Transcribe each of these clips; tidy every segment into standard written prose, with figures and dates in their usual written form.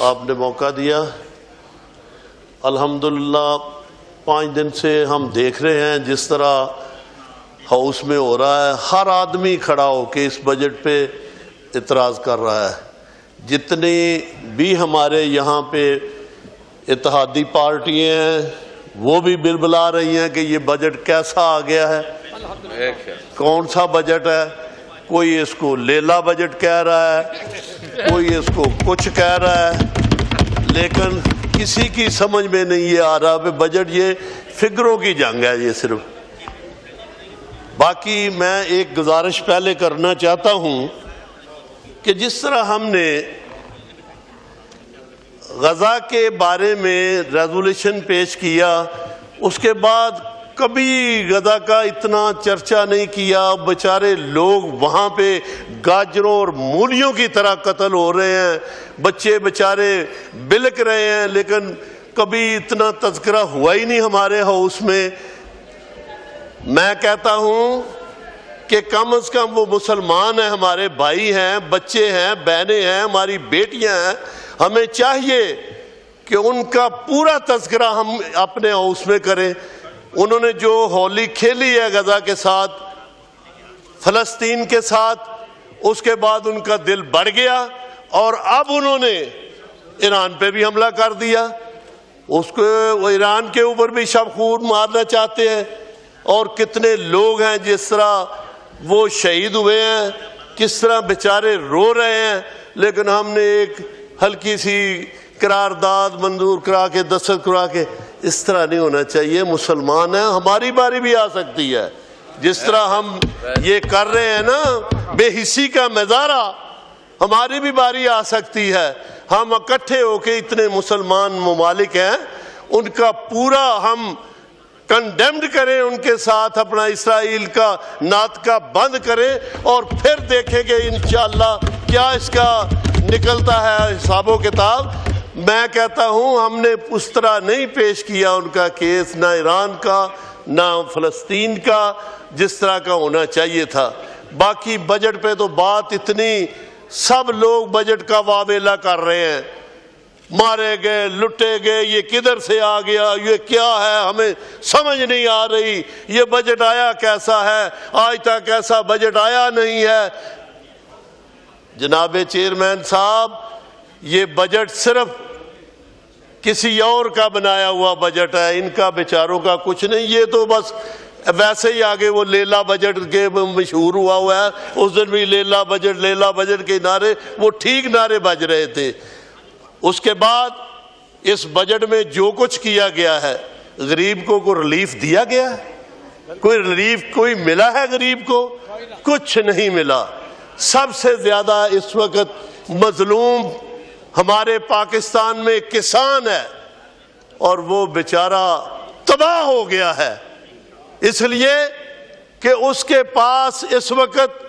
آپ نے موقع دیا۔ الحمدللہ 5 دن سے ہم دیکھ رہے ہیں جس طرح ہاؤس میں ہو رہا ہے، ہر آدمی کھڑا ہو کے اس بجٹ پہ اعتراض کر رہا ہے۔ جتنی بھی ہمارے یہاں پہ اتحادی پارٹیاں ہیں وہ بھی بلبلا رہی ہیں کہ یہ بجٹ کیسا آ گیا ہے، کون سا بجٹ ہے۔ کوئی اس کو لیلا بجٹ کہہ رہا ہے، کوئی اس کو کچھ کہہ رہا ہے، لیکن کسی کی سمجھ میں نہیں یہ آ رہا کہ بجٹ یہ فگروں کی جنگ ہے یہ صرف۔ باقی میں ایک گزارش پہلے کرنا چاہتا ہوں کہ جس طرح ہم نے غزہ کے بارے میں ریزولوشن پیش کیا، اس کے بعد کبھی غزہ کا اتنا چرچا نہیں کیا۔ بیچارے لوگ وہاں پہ گاجروں اور مولیوں کی طرح قتل ہو رہے ہیں، بچے بیچارے بلک رہے ہیں، لیکن کبھی اتنا تذکرہ ہوا ہی نہیں ہمارے ہاؤس میں۔ میں کہتا ہوں کہ کم از کم وہ مسلمان ہیں، ہمارے بھائی ہیں، بچے ہیں، بہنیں ہیں، ہماری بیٹیاں ہیں، ہمیں چاہیے کہ ان کا پورا تذکرہ ہم اپنے ہاؤس میں کریں۔ انہوں نے جو ہولی کھیلی ہے غزہ کے ساتھ، فلسطین کے ساتھ، اس کے بعد ان کا دل بڑھ گیا اور اب انہوں نے ایران پہ بھی حملہ کر دیا۔ اس کو ایران کے اوپر بھی شب خون مارنا چاہتے ہیں، اور کتنے لوگ ہیں جس طرح وہ شہید ہوئے ہیں، کس طرح بیچارے رو رہے ہیں، لیکن ہم نے ایک ہلکی سی قرارداد منظور کرا کے دستخط کرا کے، اس طرح نہیں ہونا چاہیے۔ مسلمان ہیں، ہماری باری بھی آ سکتی ہے۔ جس طرح ہم یہ کر رہے ہیں نا بے حسی کا مظاہرہ، ہماری بھی باری آ سکتی ہے۔ ہم اکٹھے ہو کے اتنے مسلمان ممالک ہیں، ان کا پورا ہم کنڈیمڈ کریں، ان کے ساتھ اپنا اسرائیل کا ناطقہ بند کریں، اور پھر دیکھیں گے انشاءاللہ کیا اس کا نکلتا ہے حساب و کتاب۔ میں کہتا ہوں ہم نے اس طرح نہیں پیش کیا ان کا کیس، نہ ایران کا نہ فلسطین کا، جس طرح کا ہونا چاہیے تھا۔ باقی بجٹ پہ تو بات اتنی، سب لوگ بجٹ کا واویلا کر رہے ہیں، مارے گئے، لٹے گئے، یہ کدھر سے آ گیا، یہ کیا ہے، ہمیں سمجھ نہیں آ رہی، یہ بجٹ آیا کیسا ہے، آج تک ایسا بجٹ آیا نہیں ہے۔ جناب چیئرمین صاحب، یہ بجٹ صرف کسی اور کا بنایا ہوا بجٹ ہے، ان کا بیچاروں کا کچھ نہیں۔ یہ تو بس ویسے ہی آگے وہ لیلا بجٹ کے مشہور ہوا ہے، اس دن بھی لیلا بجٹ کے نعرے، وہ ٹھیک نعرے بج رہے تھے۔ اس کے بعد اس بجٹ میں جو کچھ کیا گیا ہے، غریب کو کوئی ریلیف دیا گیا ہے؟ کوئی ریلیف کوئی ملا ہے غریب کو؟ کچھ نہیں ملا۔ سب سے زیادہ اس وقت مظلوم ہمارے پاکستان میں کسان ہے، اور وہ بیچارہ تباہ ہو گیا ہے، اس لیے کہ اس کے پاس اس وقت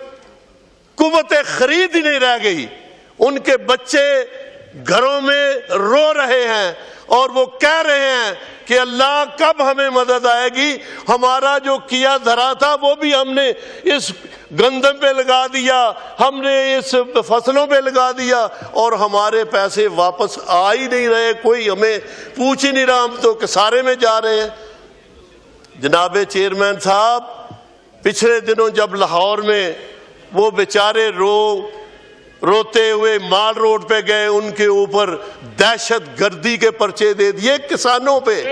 قوت خرید ہی نہیں رہ گئی۔ ان کے بچے گھروں میں رو رہے ہیں، اور وہ کہہ رہے ہیں کہ اللہ کب ہمیں مدد آئے گی، ہمارا جو کیا دھرا تھا وہ بھی ہم نے اس گندم پہ لگا دیا، ہم نے اس فصلوں پہ لگا دیا، اور ہمارے پیسے واپس آ ہی نہیں رہے، کوئی ہمیں پوچھ ہی نہیں رہا، ہم تو کسارے میں جا رہے ہیں۔ جناب چیئرمین صاحب، پچھلے دنوں جب لاہور میں وہ بیچارے روتے ہوئے مال روڈ پہ گئے، ان کے اوپر دہشت گردی کے پرچے دے دیے کسانوں پہ،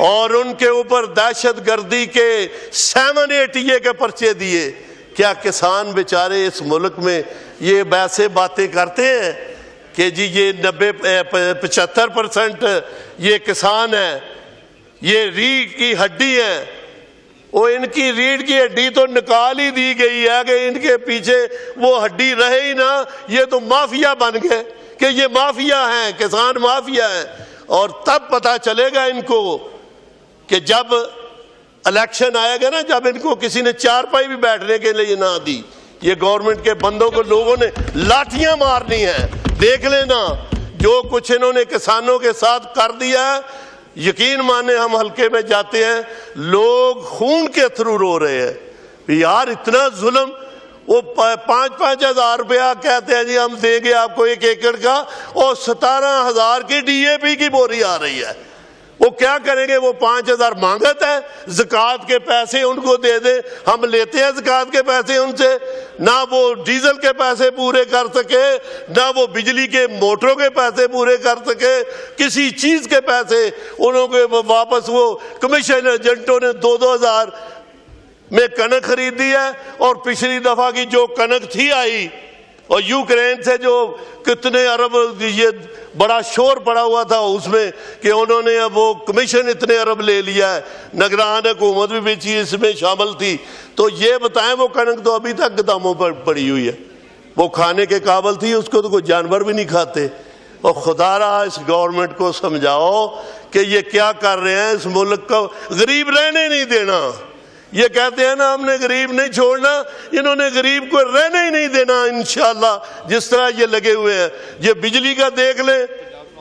اور ان کے اوپر دہشت گردی کے 780 کے پرچے دیے۔ کیا کسان بیچارے اس ملک میں یہ ویسے باتیں کرتے ہیں کہ جی یہ 75% یہ کسان ہیں، یہ ریڑھ کی ہڈی ہیں؟ وہ ان کی ریڑھ کی ہڈی تو نکال ہی دی گئی ہے کہ ان کے پیچھے وہ ہڈی رہے ہی نہ، یہ تو مافیا بن گئے کہ یہ مافیا ہیں، کسان مافیا ہیں۔ اور تب پتہ چلے گا ان کو کہ جب الیکشن آئے گا نا، جب ان کو کسی نے چارپائی بھی بیٹھنے کے لیے نہ دی، یہ گورنمنٹ کے بندوں کو لوگوں نے لاٹھیاں مارنی ہیں۔ دیکھ لینا جو کچھ انہوں نے کسانوں کے ساتھ کر دیا ہے، یقین مانے ہم حلقے میں جاتے ہیں، لوگ خون کے تھرو رو رہے ہیں، یار اتنا ظلم، وہ 5,000 روپیہ کہتے ہیں جی ہم دیں گے آپ کو 1 ایکڑ کا، اور 17,000 کی ڈی اے پی کی بوری آ رہی ہے۔ وہ کیا کریں گے؟ وہ 5,000 مانگت ہے، زکوٰۃ کے پیسے ان کو دے دیں، ہم لیتے ہیں زکوٰۃ کے پیسے ان سے، نہ وہ ڈیزل کے پیسے پورے کر سکے، نہ وہ بجلی کے موٹروں کے پیسے پورے کر سکے، کسی چیز کے پیسے انہوں کے واپس وہ کمیشن ایجنٹوں نے 2,000 میں کنک خریدی ہے، اور پچھلی دفعہ کی جو کنک تھی آئی اور یوکرین سے جو کتنے ارب یہ بڑا شور پڑا ہوا تھا اس میں کہ انہوں نے اب وہ کمیشن اتنے ارب لے لیا ہے، نگران حکومت بھی بیچی اس میں شامل تھی، تو یہ بتائیں وہ کنک تو ابھی تک گوداموں پر پڑی ہوئی ہے، وہ کھانے کے قابل تھی، اس کو تو کوئی جانور بھی نہیں کھاتے۔ اور خدا رہا اس گورنمنٹ کو سمجھاؤ کہ یہ کیا کر رہے ہیں، اس ملک کو غریب رہنے نہیں دینا۔ یہ کہتے ہیں نا ہم نے غریب نہیں چھوڑنا، انہوں نے غریب کو رہنے ہی نہیں دینا انشاءاللہ، جس طرح یہ لگے ہوئے ہیں۔ یہ بجلی کا دیکھ لیں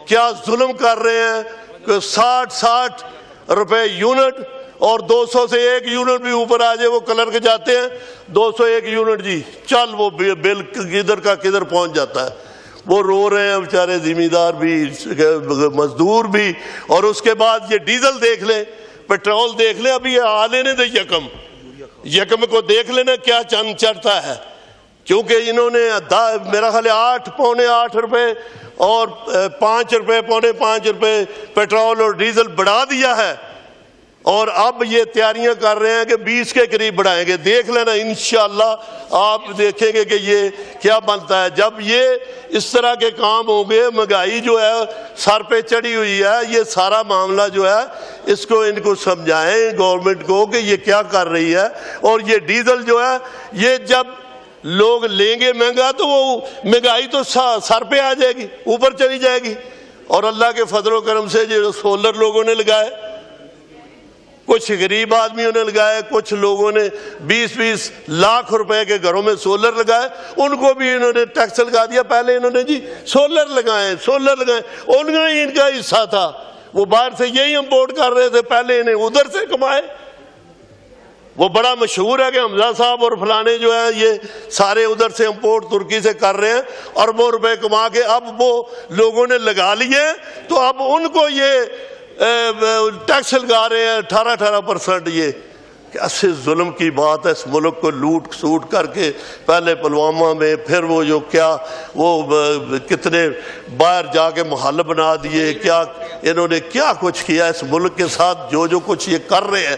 کیا ظلم کر رہے ہیں کہ 60 روپے یونٹ، اور 200 سے 1 یونٹ بھی اوپر آ جائے وہ کلرک جاتے ہیں 201 یونٹ جی چل، وہ بل کدھر کا کدھر پہنچ جاتا ہے۔ وہ رو رہے ہیں بیچارے زمیندار بھی، مزدور بھی۔ اور اس کے بعد یہ ڈیزل دیکھ لیں، پیٹرول دیکھ لیں، ابھی آ لینے دے یکم کو دیکھ لینا کیا چند چڑھتا ہے، کیونکہ انہوں نے میرا خیال 8.8 روپے اور 5 روپے 5.5 روپے پیٹرول اور ڈیزل بڑھا دیا ہے، اور اب یہ تیاریاں کر رہے ہیں کہ 20 کے قریب بڑھائیں گے۔ دیکھ لینا انشاءاللہ آپ دیکھیں گے کہ یہ کیا بنتا ہے۔ جب یہ اس طرح کے کام ہوں گے، مہنگائی جو ہے سر پہ چڑھی ہوئی ہے، یہ سارا معاملہ جو ہے اس کو ان کو سمجھائیں گورنمنٹ کو کہ یہ کیا کر رہی ہے۔ اور یہ ڈیزل جو ہے یہ جب لوگ لیں گے مہنگا تو وہ مہنگائی تو سر پہ آ جائے گی، اوپر چلی جائے گی۔ اور اللہ کے فضل و کرم سے جو سولر لوگوں نے لگائے، کچھ غریب آدمیوں نے لگائے، کچھ لوگوں نے 20 لاکھ روپے کے گھروں میں سولر لگائے، ان کو بھی انہوں نے ٹیکس لگا دیا۔ پہلے انہوں نے جی سولر لگائے، ان کا ہی ان کا حصہ تھا، وہ باہر سے یہی امپورٹ کر رہے تھے، پہلے انہیں ادھر سے کمائے۔ وہ بڑا مشہور ہے کہ حمزہ صاحب اور فلانے جو ہے یہ سارے ادھر سے امپورٹ ترکی سے کر رہے ہیں، اربوں روپے کما کے اب وہ لوگوں نے لگا لیے، تو اب ان کو یہ ٹیکس لگا رہے ہیں 18%۔ یہ کیسے ظلم کی بات ہے، اس ملک کو لوٹ سوٹ کر کے پہلے پلوامہ میں، پھر وہ جو کیا وہ کتنے باہر جا کے محل بنا دیے، کیا انہوں نے کیا کچھ کیا اس ملک کے ساتھ، جو کچھ یہ کر رہے ہیں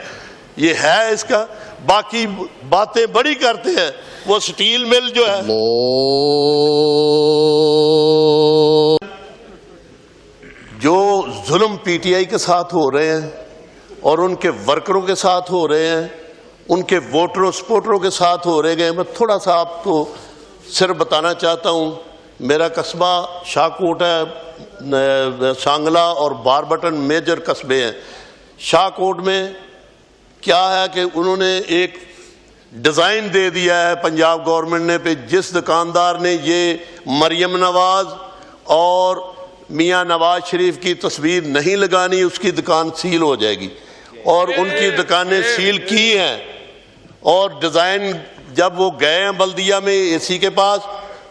یہ ہے اس کا۔ باقی باتیں بڑی کرتے ہیں، وہ سٹیل مل جو ہے جو ظلم پی ٹی آئی کے ساتھ ہو رہے ہیں اور ان کے ورکروں کے ساتھ ہو رہے ہیں، ان کے ووٹروں سپورٹروں کے ساتھ ہو رہے ہیں، میں تھوڑا سا آپ کو صرف بتانا چاہتا ہوں۔ میرا قصبہ شاہکوٹ ہے، سانگلہ اور باربٹن میجر قصبے ہیں۔ شاہکوٹ میں کیا ہے کہ انہوں نے ایک ڈیزائن دے دیا ہے پنجاب گورنمنٹ نے، پہ جس دکاندار نے یہ مریم نواز اور میاں نواز شریف کی تصویر نہیں لگانی اس کی دکان سیل ہو جائے گی، اور ان کی دکانیں سیل کی ہیں۔ اور ڈیزائن جب وہ گئے ہیں بلدیہ میں اے سی کے پاس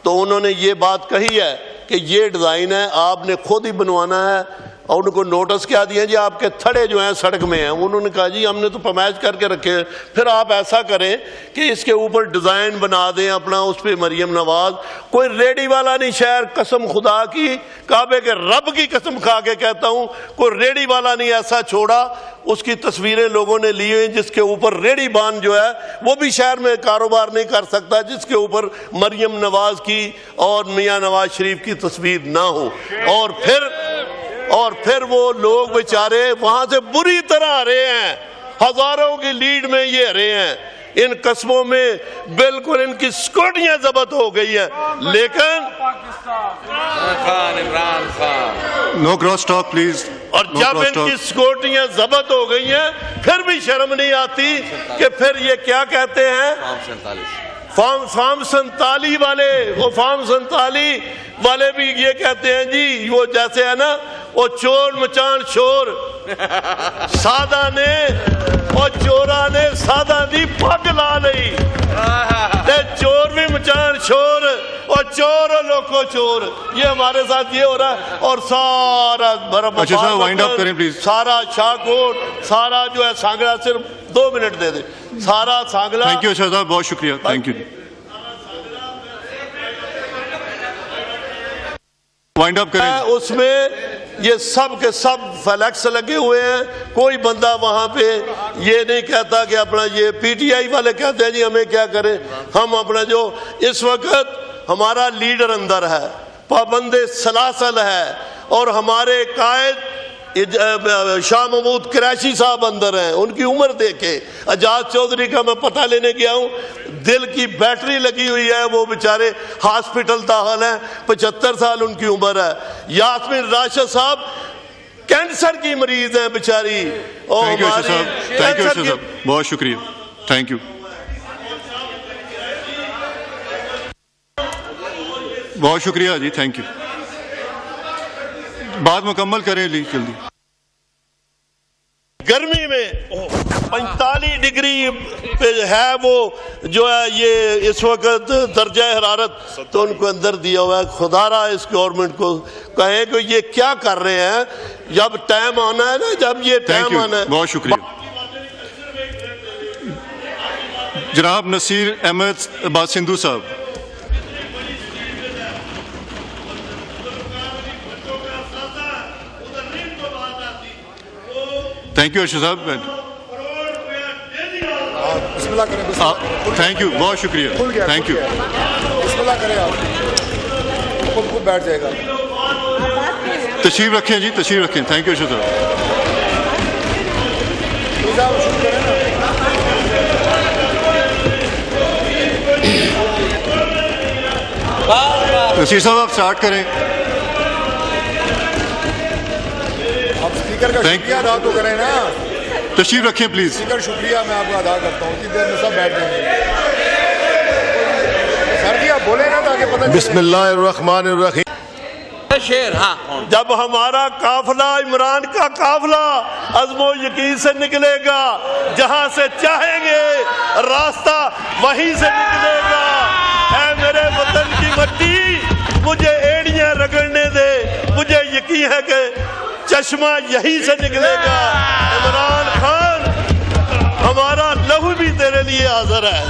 تو انہوں نے یہ بات کہی ہے کہ یہ ڈیزائن ہے آپ نے خود ہی بنوانا ہے، اور ان کو نوٹس کیا دیا جی آپ کے تھڑے جو ہیں سڑک میں ہیں، انہوں نے کہا جی ہم نے تو پیمائش کر کے رکھے ہیں، پھر آپ ایسا کریں کہ اس کے اوپر ڈیزائن بنا دیں اپنا، اس پہ مریم نواز۔ کوئی ریڈی والا نہیں شہر، قسم خدا کی کعبے کے رب کی قسم کھا کے کہتا ہوں، کوئی ریڈی والا نہیں ایسا چھوڑا، اس کی تصویریں لوگوں نے لی ہوئی جس کے اوپر ریڈی بان جو ہے وہ بھی شہر میں کاروبار نہیں کر سکتا جس کے اوپر مریم نواز کی اور میاں نواز شریف کی تصویر نہ ہو۔ اور پھر وہ لوگ بیچارے وہاں سے بری طرح آ رہے ہیں، ہزاروں کی لیڈ میں یہ رہے ہیں۔ ان قصبوں میں بالکل ان کی سیکورٹیاں ضبط ہو گئی ہیں، لیکن نو کراس ٹاک پلیز۔ اور جب ان کی سیکورٹیاں ضبط ہو گئی ہیں پھر بھی شرم نہیں آتی کہ پھر یہ کیا کہتے ہیں، فارم 47 والے، وہ فارم 47 والے بھی یہ کہتے ہیں جی وہ جیسے ہے نا وہ چور مچان شور، سادہ نے اور چوراں نے سادہ دی پگ لا لئی تے چور بھی مچان شور اور چور اور لوکو چور. یہ ہمارے ساتھ یہ ہو رہا ہے. اور سارا اچھا صاحب وائنڈ اپ کریں پلیز. سارا شاہکوٹ سارا جو ہے سانگڑا, صرف 2 منٹ دے دیں, سارا سانگڑا. تھینک یو اچھا صاحب, بہت شکریہ, تھینک یو. وائنڈ اپ کریں. اس میں یہ سب کے سب فلیکس لگے ہوئے ہیں. کوئی بندہ وہاں پہ یہ نہیں کہتا کہ اپنا, یہ پی ٹی آئی والے کہتے ہیں جی ہمیں کیا کریں. ہم اپنا جو اس وقت ہمارا لیڈر اندر ہے, پابند سلاسل ہے, اور ہمارے قائد شاہ محمود قریشی صاحب اندر ہیں. ان کی عمر دیکھے. اجاز چودھری کا میں پتہ لینے گیا ہوں, دل کی بیٹری لگی ہوئی ہے, وہ بیچارے ہاسپٹل داخل ہیں, 75 سال ان کی عمر ہے. یاسمین راشد صاحب کینسر کی مریض ہیں بیچاری. تھینک یو اچھا صاحب, تھینک یو اچھا صاحب, بہت شکریہ, تھینک یو, بہت شکریہ جی, تھینک یو. بات مکمل کریں لی جلدی. گرمی میں 45 ڈگری پہ ہے وہ جو ہے یہ اس وقت درجہ حرارت, تو ان کو اندر دیا ہوا ہے. خدا را اس گورنمنٹ کو کہیں کہ یہ کیا کر رہے ہیں. جب ٹائم آنا ہے نا, جب یہ ٹائم آنا ہے. بہت شکریہ. جناب نصیر احمد عباس سندھو صاحب. تھینک یو ارشد صاحب, بسم اللہ کریں. تھینک یو, بہت شکریہ, تھینک یو. بسم اللہ کریں, آپ خود بیٹھ جائے گا. تشریف رکھیں جی, تشریف رکھیں. تھینک یو ارشد صاحب. نصیر صاحب آپ اسٹارٹ کریں. اسپیکر کا شکریہ ادا تو کریں نا. تشریف رکھیں پلیز. اسپیکر شکریہ میں آپ کو ادا کرتا ہوں. اتنی دیر میں سب بیٹھ جائیں گے. سر جی آپ بولیں نا تاکہ پتہ. بسم اللہ الرحمن الرحیم. شیر. ہاں, جب ہمارا قافلہ عمران کا قافلہ عزم و یقین سے نکلے گا, جہاں سے چاہیں گے راستہ وہیں سے نکلے گا. اے میرے وطن کی مٹی, مجھے ایڑیاں رگڑنے دے, مجھے یقین ہے کہ چشمہ یہیں سے نکلے گا. عمران خان, ہمارا لہو بھی تیرے لیے حاضر ہے.